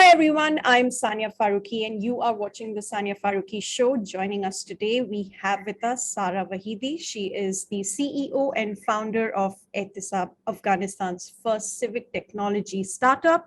everyone, I'm Sania Farooqui and you are watching the Sania Farooqui Show. Joining us today, we have with us Sara Wahedi. She is the CEO and founder of Ehtesab, Afghanistan's first civic technology startup.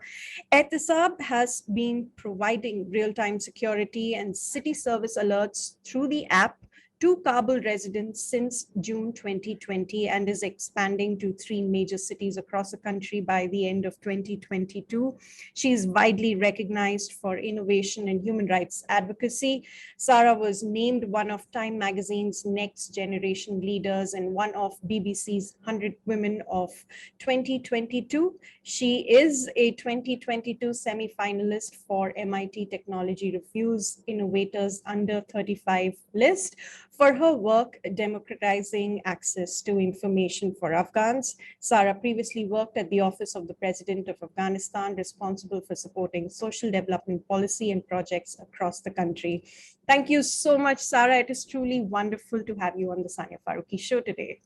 Ehtesab has been providing real-time security and city service alerts through the app to Kabul residents since June 2020 and is expanding to 3 major cities across the country by the end of 2022. She is widely recognized for innovation and human rights advocacy. Sara was named one of Time magazine's Next Generation Leaders and one of BBC's 100 Women of 2022. She is a 2022 semi-finalist for MIT Technology Review's Innovators Under 35 list for her work democratizing access to information for Afghans. Sara previously worked at the Office of the President of Afghanistan, responsible for supporting social development policy and projects across the country. Thank you so much, Sara. It is truly wonderful to have you on the Sania Farooqui Show today.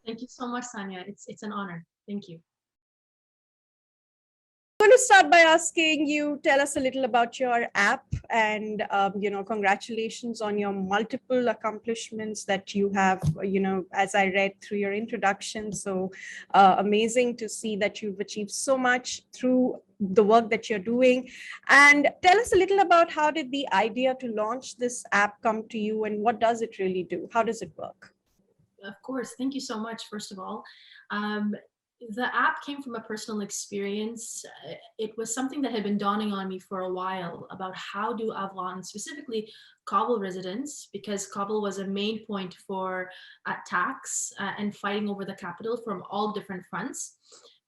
Thank you so much, Sania. It's an honor. Thank you. I'm going to start by asking you, tell us a little about your app and, congratulations on your multiple accomplishments that you have, as I read through your introduction. So amazing to see that you've achieved so much through the work that you're doing. And tell us a little about how did the idea to launch this app come to you and what does it really do? How does it work? Of course. Thank you so much, first of all. The app came from a personal experience. It was something that had been dawning on me for a while about how do Afghans, specifically Kabul residents, because Kabul was a main point for attacks and fighting over the capital from all different fronts,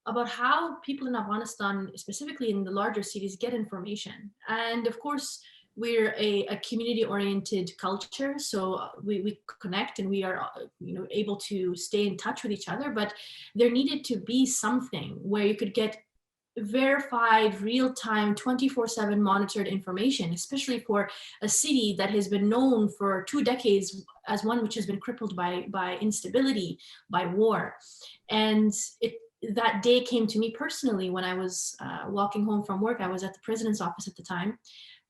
about how people in Afghanistan, specifically in the larger cities, get information. And of course, we're a community-oriented culture, so we connect and we are able to stay in touch with each other, but there needed to be something where you could get verified, real-time, 24/7 monitored information, especially for a city that has been known for 2 decades as one which has been crippled by instability, by war. And that day came to me personally when I was walking home from work. I was at the president's office at the time.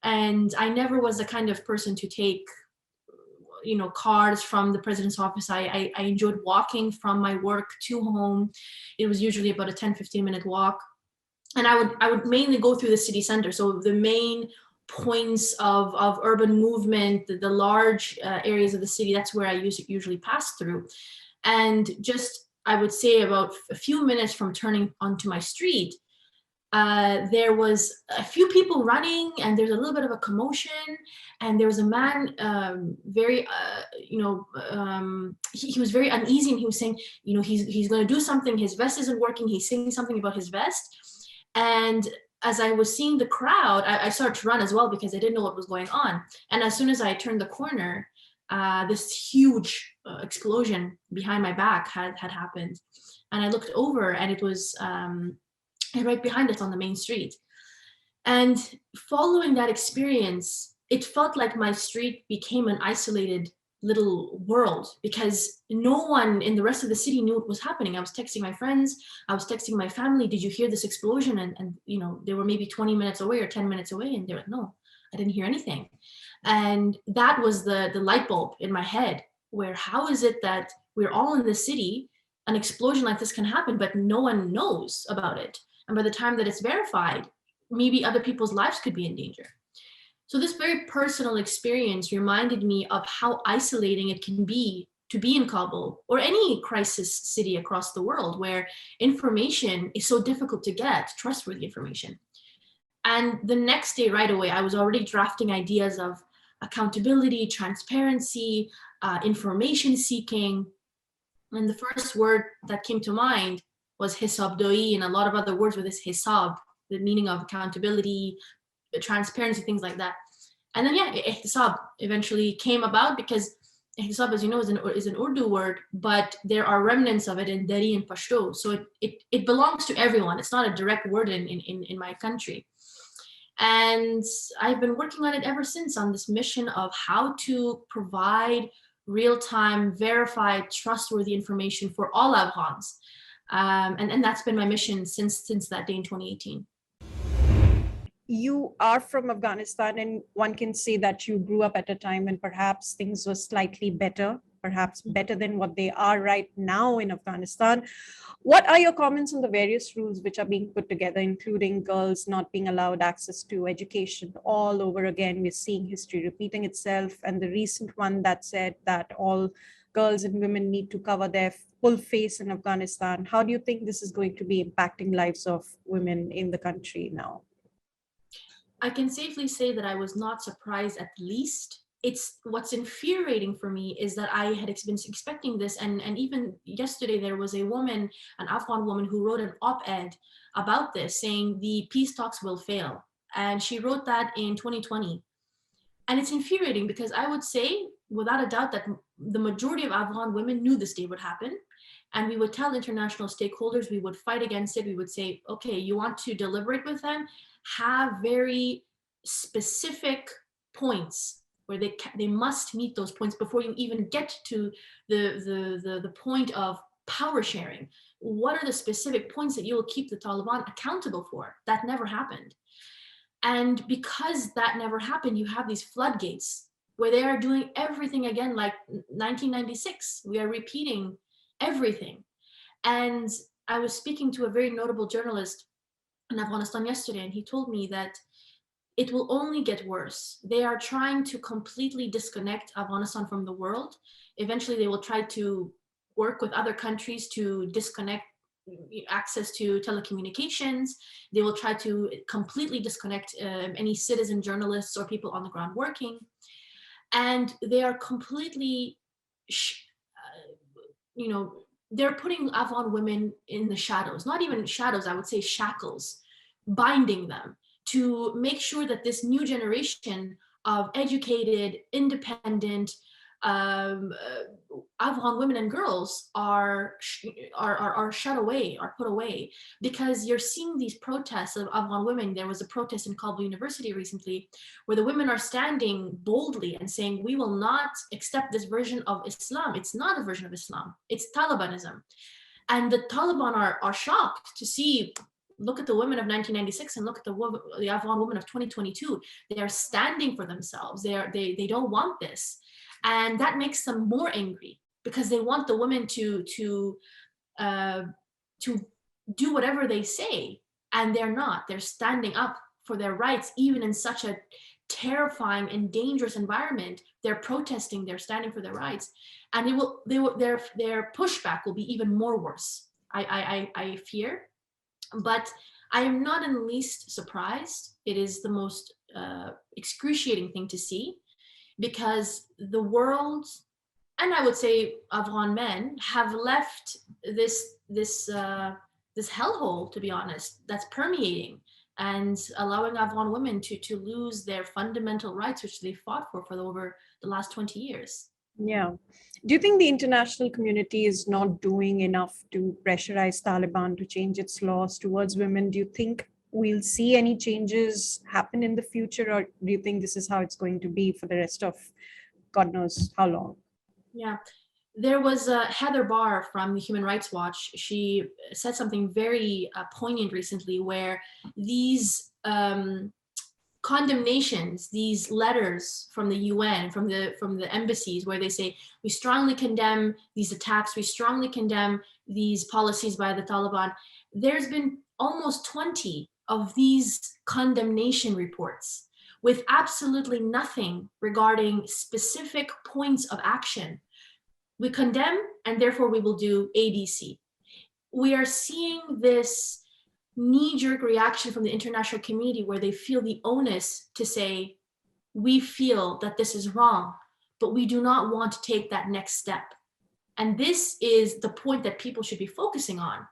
And I never was the kind of person to take, cars from the president's office. I enjoyed walking from my work to home. It was usually about a 10-15 minute walk. And I would mainly go through the city center. So the main points of urban movement, the large areas of the city, that's where I usually pass through. And just, I would say about a few minutes from turning onto my street, there was a few people running and there's a little bit of a commotion, and there was a man he was very uneasy, and he was saying, he's going to do something, his vest isn't working, he's saying something about his vest. And as I was seeing the crowd, I started to run as well because I didn't know what was going on. And as soon as I turned the corner, this huge explosion behind my back had happened. And I looked over and it was and right behind us on the main street. And following that experience, it felt like my street became an isolated little world because no one in the rest of the city knew what was happening. I was texting my friends, I was texting my family, did you hear this explosion? And they were maybe 20 minutes away or 10 minutes away, and they were like, no, I didn't hear anything. And that was the light bulb in my head, where how is it that we're all in the city, an explosion like this can happen, but no one knows about it. And by the time that it's verified, maybe other people's lives could be in danger. So this very personal experience reminded me of how isolating it can be to be in Kabul or any crisis city across the world where information is so difficult to get, trustworthy information. And the next day, right away, I was already drafting ideas of accountability, transparency, information seeking. And the first word that came to mind was hisabdoi, and a lot of other words with this hisab, the meaning of accountability, transparency, things like that. And then Ehtesab eventually came about because Ehtesab, as you know, is an Urdu word, but there are remnants of it in Dari and Pashto. So it belongs to everyone. It's not a direct word in my country. And I've been working on it ever since, on this mission of how to provide real-time, verified, trustworthy information for all Afghans. And that's been my mission since that day in 2018. you are from Afghanistan, and one can say that you grew up at a time when perhaps things were slightly better, perhaps better than what they are right now in Afghanistan. What are your comments on the various rules which are being put together, including girls not being allowed access to education all over again? We're seeing history repeating itself, and the recent one that said that all girls and women need to cover their full face in Afghanistan. How do you think this is going to be impacting lives of women in the country now? I can safely say that I was not surprised at least. It's what's infuriating for me is that I had been expecting this, and even yesterday there was a woman, an Afghan woman, who wrote an op-ed about this saying the peace talks will fail, and she wrote that in 2020. And it's infuriating because I would say without a doubt that the majority of Afghan women knew this day would happen, and we would tell international stakeholders, we would fight against it. We would say, okay, you want to deliberate with them, have very specific points where they must meet those points before you even get to the point of power sharing. What are the specific points that you will keep the Taliban accountable for? That never happened. And because that never happened, you have these floodgates where they are doing everything again like 1996. We are repeating everything. And I was speaking to a very notable journalist in Afghanistan yesterday, and he told me that it will only get worse. They are trying to completely disconnect Afghanistan from the world. Eventually, they will try to work with other countries to disconnect access to telecommunications. They will try to completely disconnect any citizen journalists or people on the ground working. And they are completely, they're putting Afghan women in the shadows, not even shadows, I would say shackles, binding them to make sure that this new generation of educated, independent Afghan women and girls are shut away, are put away, because you're seeing these protests of Afghan women. There was a protest in Kabul University recently where the women are standing boldly and saying, we will not accept this version of Islam. It's not a version of Islam. It's Talibanism. And the Taliban are shocked to see, look at the women of 1996 and look at the Afghan women of 2022. They are standing for themselves. They don't want this. And that makes them more angry because they want the women to do whatever they say, and they're not. They're standing up for their rights, even in such a terrifying and dangerous environment. They're protesting. They're standing for their rights, and their pushback will be even more worse. I fear, but I am not in the least surprised. It is the most excruciating thing to see, because the world, and I would say Afghan men, have left this hellhole, to be honest, that's permeating and allowing Afghan women to lose their fundamental rights, which they fought for over the last 20 years. Yeah. Do you think the international community is not doing enough to pressurize Taliban to change its laws towards women? Do you think we'll see any changes happen in the future, or do you think this is how it's going to be for the rest of God knows how long? Yeah. There was Heather Barr from the Human Rights Watch. She said something very poignant recently, where these condemnations, these letters from the UN, from the embassies, where they say, we strongly condemn these attacks, we strongly condemn these policies by the Taliban. There's been almost 20 of these condemnation reports with absolutely nothing regarding specific points of action. We condemn, and therefore we will do ABC. We are seeing this knee-jerk reaction from the international community where they feel the onus to say, we feel that this is wrong, but we do not want to take that next step. And this is the point that people should be focusing on,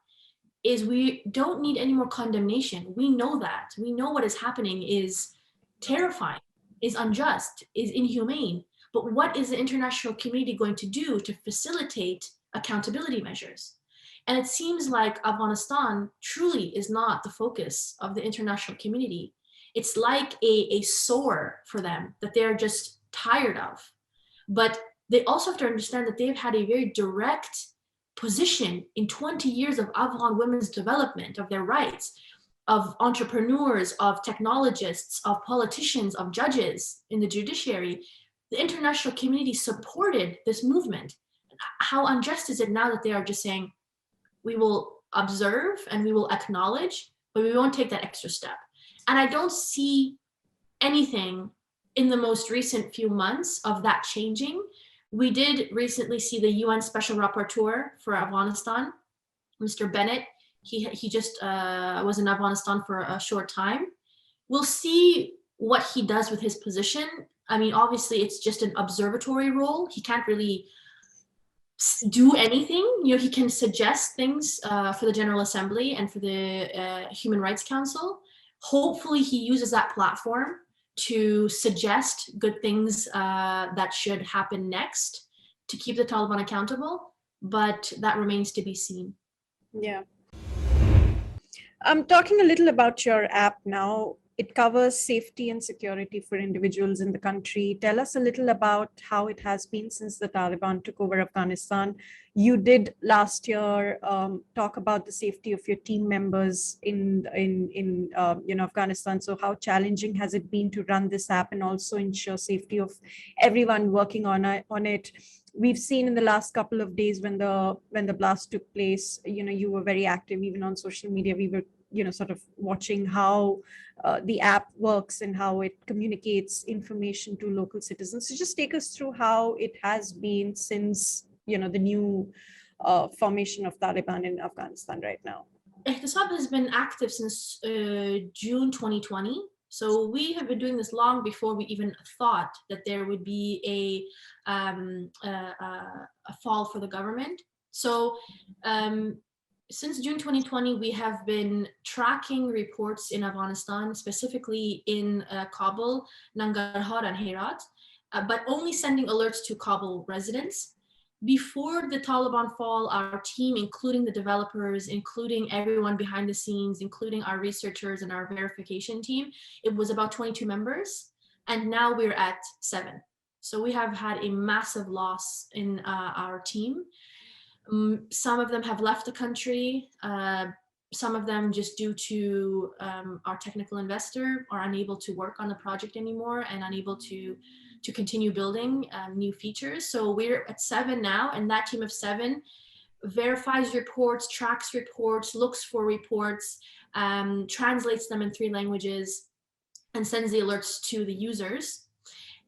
is we don't need any more condemnation. We know that. We know what is happening is terrifying, is unjust, is inhumane. But what is the international community going to do to facilitate accountability measures? And it seems like Afghanistan truly is not the focus of the international community. It's like a sore for them that they're just tired of. But they also have to understand that they've had a very direct position in 20 years of Afghan women's development of their rights. of entrepreneurs, of technologists, of politicians, of judges in the judiciary. The international community supported this movement. How unjust is it now that they are just saying, we will observe and we will acknowledge, but we won't take that extra step. And I don't see anything in the most recent few months of that changing. We did recently see the UN Special Rapporteur for Afghanistan, Mr. Bennett. He just was in Afghanistan for a short time. We'll see what he does with his position. I mean, obviously, it's just an observatory role. He can't really do anything. You know, he can suggest things for the General Assembly and for the Human Rights Council. Hopefully, he uses that platform to suggest good things that should happen next to keep the Taliban accountable, but that remains to be seen. Yeah. I'm talking a little about your app now. It covers safety and security for individuals in the country. Tell us a little about how it has been since the Taliban took over Afghanistan. You did last year talk about the safety of your team members in Afghanistan. So how challenging has it been to run this app and also ensure safety of everyone working on it? We've seen in the last couple of days when the blast took place, you were very active even on social media. We were sort of watching how the app works and how it communicates information to local citizens. So just take us through how it has been since the new formation of Taliban in Afghanistan right now. Ehtesab has been active since June 2020. So we have been doing this long before we even thought that there would be a fall for the government. So since June 2020, we have been tracking reports in Afghanistan, specifically in Kabul, Nangarhar, and Herat, but only sending alerts to Kabul residents. Before the Taliban fall, our team, including the developers, including everyone behind the scenes, including our researchers and our verification team, it was about 22 members, and now we're at 7. So we have had a massive loss in our team. Some of them have left the country. Some of them, just due to our technical investor, are unable to work on the project anymore and unable to continue building new features. So we're at 7 now, and that team of 7 verifies reports, tracks reports, looks for reports, translates them in 3 languages, and sends the alerts to the users.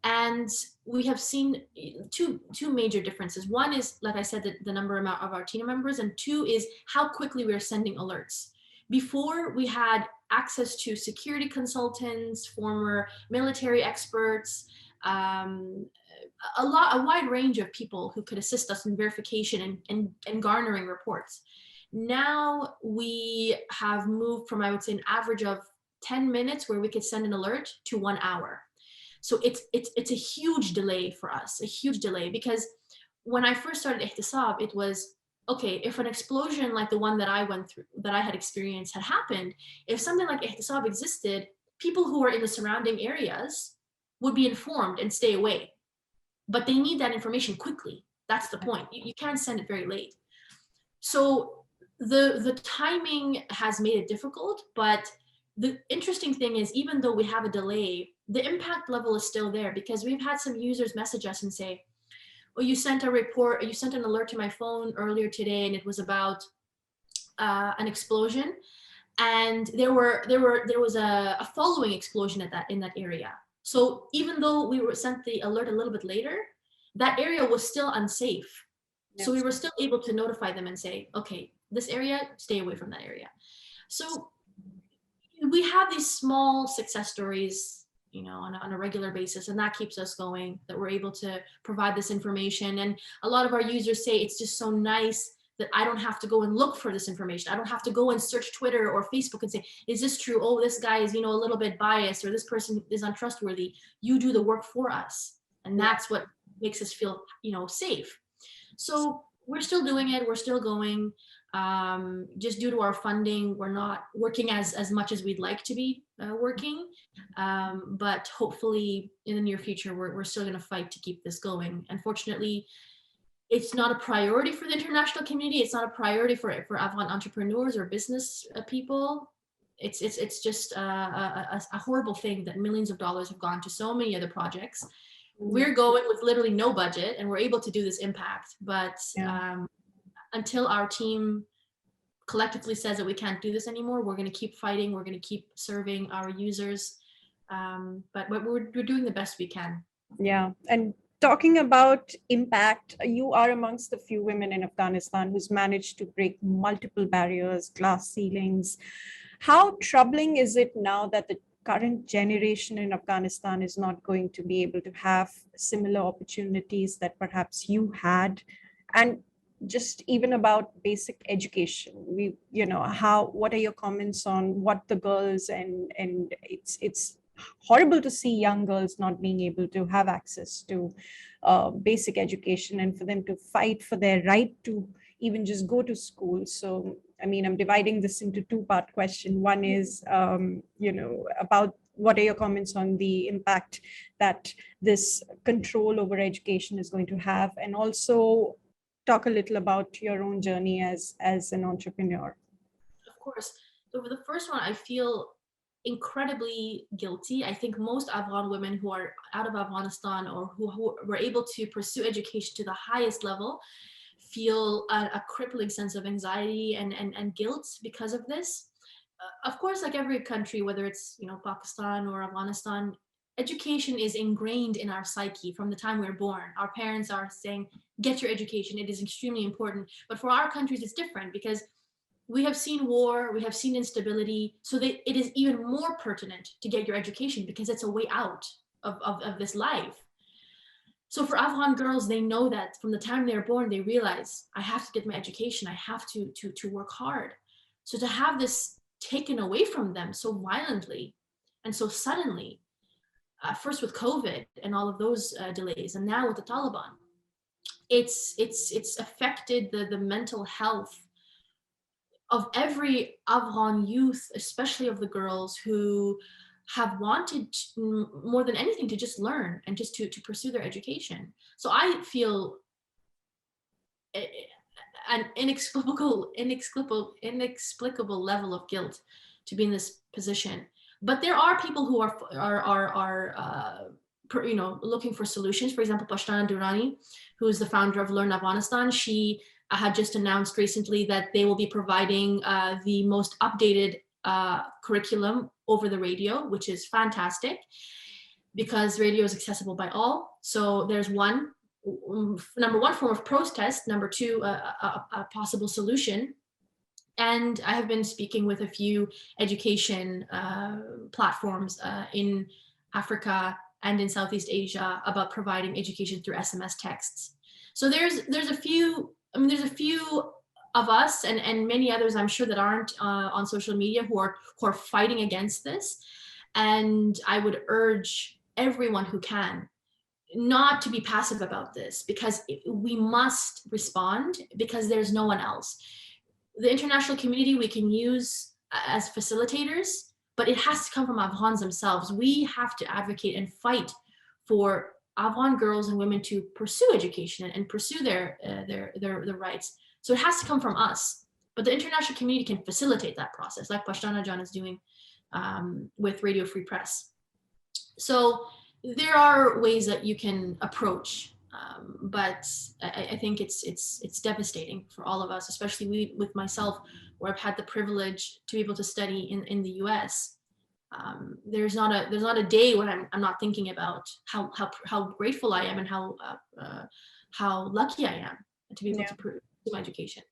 And we have seen two major differences. One is, like I said, the number of our team members, and 2 is how quickly we are sending alerts. Before, we had access to security consultants, former military experts, a wide range of people who could assist us in verification and garnering reports. Now we have moved from, I would say, an average of 10 minutes where we could send an alert to 1 hour. So it's a huge delay for us, a huge delay, because when I first started Ehtesab, it was, okay, if an explosion like the one that I went through, that I had experienced, had happened, if something like Ehtesab existed, people who are in the surrounding areas would be informed and stay away. But they need that information quickly. That's the point. You can't send it very late. So the timing has made it difficult, but the interesting thing is, even though we have a delay, the impact level is still there, because we've had some users message us and say, well, you sent a report, you sent an alert to my phone earlier today, and it was about an explosion. And there was a following explosion in that area. So even though we were sent the alert a little bit later, that area was still unsafe. Yes. So we were still able to notify them and say, okay, this area, stay away from that area. So we have these small success stories, on a regular basis, and that keeps us going, that we're able to provide this information. And a lot of our users say it's just so nice that I don't have to go and look for this information. I don't have to go and search Twitter or Facebook and say, is this true? Oh, this guy is, a little bit biased, or this person is untrustworthy. You do the work for us. And that's what makes us feel, safe. So we're still doing it. We're still going. Just due to our funding, we're not working as much as we'd like to be working. But hopefully in the near future, we're still going to fight to keep this going. Unfortunately, it's not a priority for the international community. It's not a priority for Afghan entrepreneurs or business people. it's just a horrible thing that millions of dollars have gone to so many other projects. We're going with literally no budget, and we're able to do this impact. But until our team collectively says that we can't do this anymore, we're going to keep fighting. We're going to keep serving our users. But we're doing the best we can. Yeah. And talking about impact, you are amongst the few women in Afghanistan who's managed to break multiple barriers, glass ceilings. How troubling is it now that the current generation in Afghanistan is not going to be able to have similar opportunities that perhaps you had? And just even about basic education, what are your comments on what the girls and it's horrible to see young girls not being able to have access to basic education, and for them to fight for their right to even just go to school. So, I mean, I'm dividing this into two-part question. One is, about what are your comments on the impact that this control over education is going to have, and also talk a little about your own journey as an entrepreneur. Of course. So for the first one, I feel incredibly guilty. I think most Afghan women who are out of Afghanistan or who were able to pursue education to the highest level feel a crippling sense of anxiety and guilt because of this. Of course, like every country, whether it's Pakistan or Afghanistan, education is ingrained in our psyche from the time we're born. Our parents are saying, get your education. It is extremely important. But for our countries, it's different because we have seen war, we have seen instability. So it is even more pertinent to get your education because it's a way out of this life. So for Afghan girls, they know that from the time they're born, they realize, I have to get my education. I have to work hard. So to have this taken away from them so violently and so suddenly, first with COVID and all of those delays, and now with the Taliban, it's affected the mental health of every Afghan youth, especially of the girls who have wanted more than anything to just learn and just to pursue their education. So I feel an inexplicable level of guilt to be in this position. But there are people who are looking for solutions. For example, Pashtana Durrani, who is the founder of Learn Afghanistan, she had just announced recently that they will be providing the most updated curriculum over the radio, which is fantastic because radio is accessible by all. So there's number one form of protest, number two, a possible solution. And I have been speaking with a few education platforms in Africa and in Southeast Asia about providing education through SMS texts. So there's a few of us and many others, I'm sure, that aren't on social media who are fighting against this. And I would urge everyone who can not to be passive about this, because we must respond, because there's no one else. The international community we can use as facilitators, but it has to come from Afghans themselves. We have to advocate and fight for Afghan girls and women to pursue education and pursue their rights. So it has to come from us. But the international community can facilitate that process, like Pashtana Jan is doing with Radio Free Press. So there are ways that you can approach, but I think it's devastating for all of us, especially with myself, where I've had the privilege to be able to study in the US. There's not a day when I'm not thinking about how grateful I am and how lucky I am to be able to pursue my education.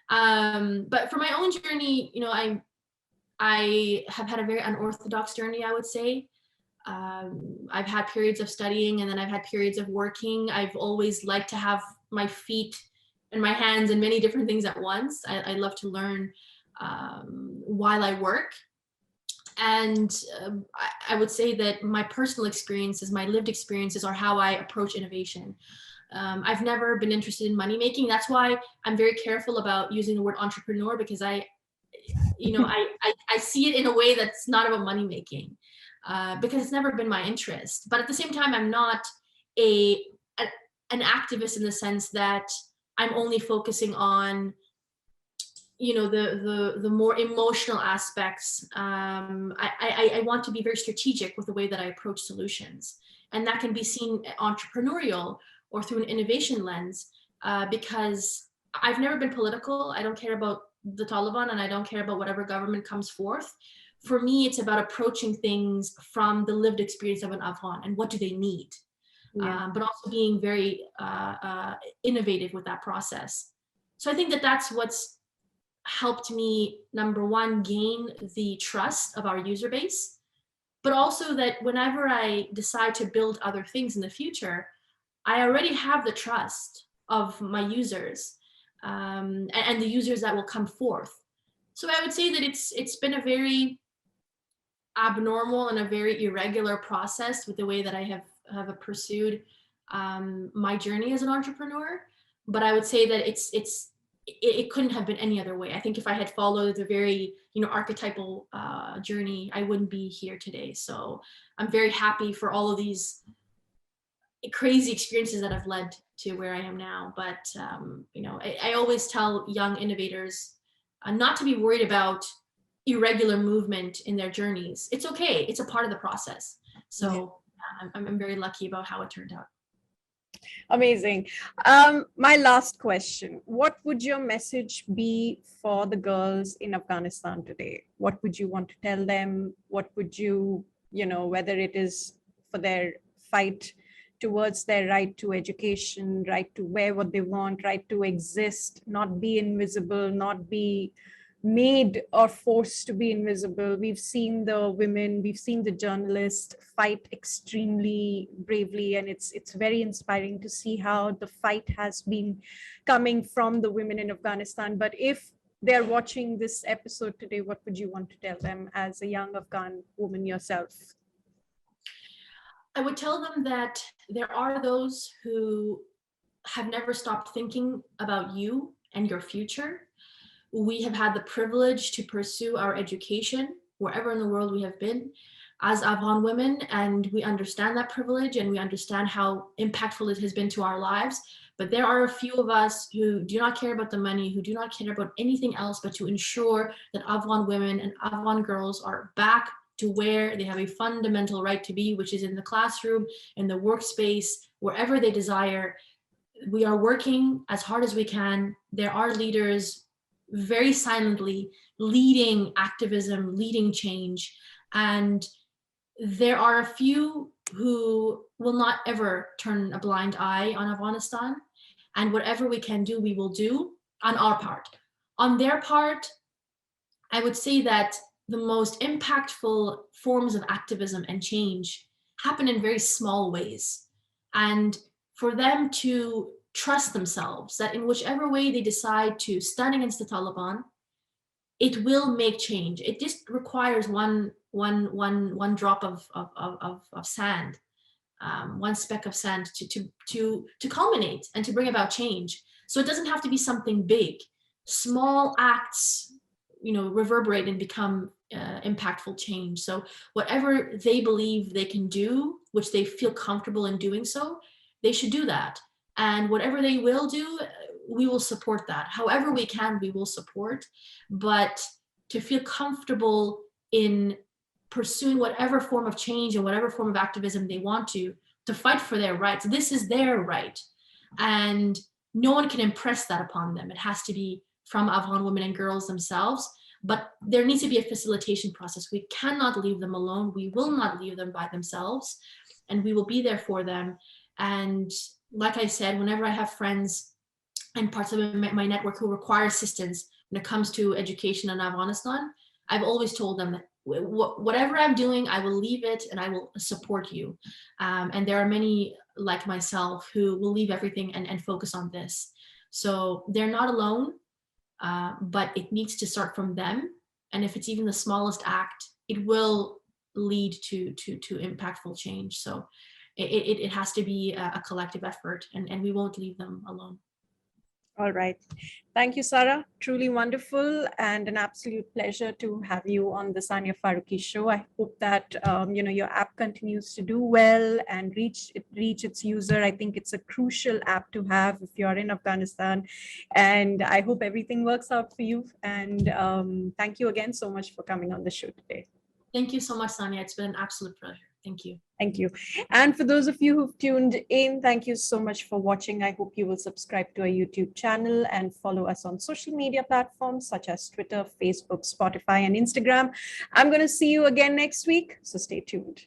But for my own journey, I have had a very unorthodox journey, I would say. I've had periods of studying and then I've had periods of working. I've always liked to have my feet and my hands in many different things at once. I love to learn while I work. And I would say that my personal experiences, my lived experiences, are how I approach innovation. I've never been interested in money making. That's why I'm very careful about using the word entrepreneur, because I see it in a way that's not about money making, because it's never been my interest. But at the same time, I'm not an activist in the sense that I'm only focusing on the more emotional aspects. I want to be very strategic with the way that I approach solutions, and that can be seen entrepreneurial or through an innovation lens, because I've never been political. I don't care about the Taliban, and I don't care about whatever government comes forth. For me, it's about approaching things from the lived experience of an Afghan and what do they need, but also being very innovative with that process. So I think that that's what's helped me, number one, gain the trust of our user base, but also that whenever I decide to build other things in the future, I already have the trust of my users, and the users that will come forth. So I would say that it's been a very abnormal and a very irregular process with the way that I have pursued my journey as an entrepreneur. But I would say that it couldn't have been any other way. I think if I had followed the very archetypal journey, I wouldn't be here today. So I'm very happy for all of these crazy experiences that have led to where I am now. But I always tell young innovators not to be worried about irregular movement in their journeys. It's okay. It's a part of the process. So I'm very lucky about how it turned out. Amazing. My last question, what would your message be for the girls in Afghanistan today? What would you want to tell them? What would you, whether it is for their fight towards their right to education, right to wear what they want, right to exist, not be invisible, not be made or forced to be invisible. We've seen the women, we've seen the journalists fight extremely bravely, and it's very inspiring to see how the fight has been coming from the women in Afghanistan. But if they're watching this episode today, what would you want to tell them as a young Afghan woman yourself? I would tell them that there are those who have never stopped thinking about you and your future. We have had the privilege to pursue our education wherever in the world we have been as Afghan women, and we understand that privilege and we understand how impactful it has been to our lives. But there are a few of us who do not care about the money, who do not care about anything else but to ensure that Afghan women and Afghan girls are back to where they have a fundamental right to be, which is in the classroom, in the workspace, wherever they desire. We are working as hard as we can. There are leaders very silently leading activism, leading change. And there are a few who will not ever turn a blind eye on Afghanistan. And whatever we can do, we will do on our part. On their part, I would say that the most impactful forms of activism and change happen in very small ways. And for them to trust themselves that in whichever way they decide to stand against the Taliban, it will make change. It just requires one drop of sand, one speck of sand to culminate and to bring about change. So it doesn't have to be something big. Small acts, reverberate and become impactful change. So whatever they believe they can do, which they feel comfortable in doing so, they should do that. And whatever they will do, we will support that. However we can, we will support. But to feel comfortable in pursuing whatever form of change and whatever form of activism they want to fight for their rights. This is their right. And no one can impress that upon them. It has to be from Afghan women and girls themselves. But there needs to be a facilitation process. We cannot leave them alone. We will not leave them by themselves. And we will be there for them. And like I said, whenever I have friends and parts of my network who require assistance when it comes to education in Afghanistan, I've always told them that whatever I'm doing, I will leave it and I will support you. And there are many like myself who will leave everything and focus on this. So they're not alone, but it needs to start from them. And if it's even the smallest act, it will lead to impactful change. So it has to be a collective effort, and we won't leave them alone. All right. Thank you, Sara. Truly wonderful and an absolute pleasure to have you on the Sania Farooqui Show. I hope that your app continues to do well and reach its user. I think it's a crucial app to have if you're in Afghanistan. And I hope everything works out for you. And thank you again so much for coming on the show today. Thank you so much, Sania. It's been an absolute pleasure. Thank you. Thank you. And for those of you who've tuned in, thank you so much for watching. I hope you will subscribe to our YouTube channel and follow us on social media platforms such as Twitter, Facebook, Spotify, and Instagram. I'm going to see you again next week, so stay tuned.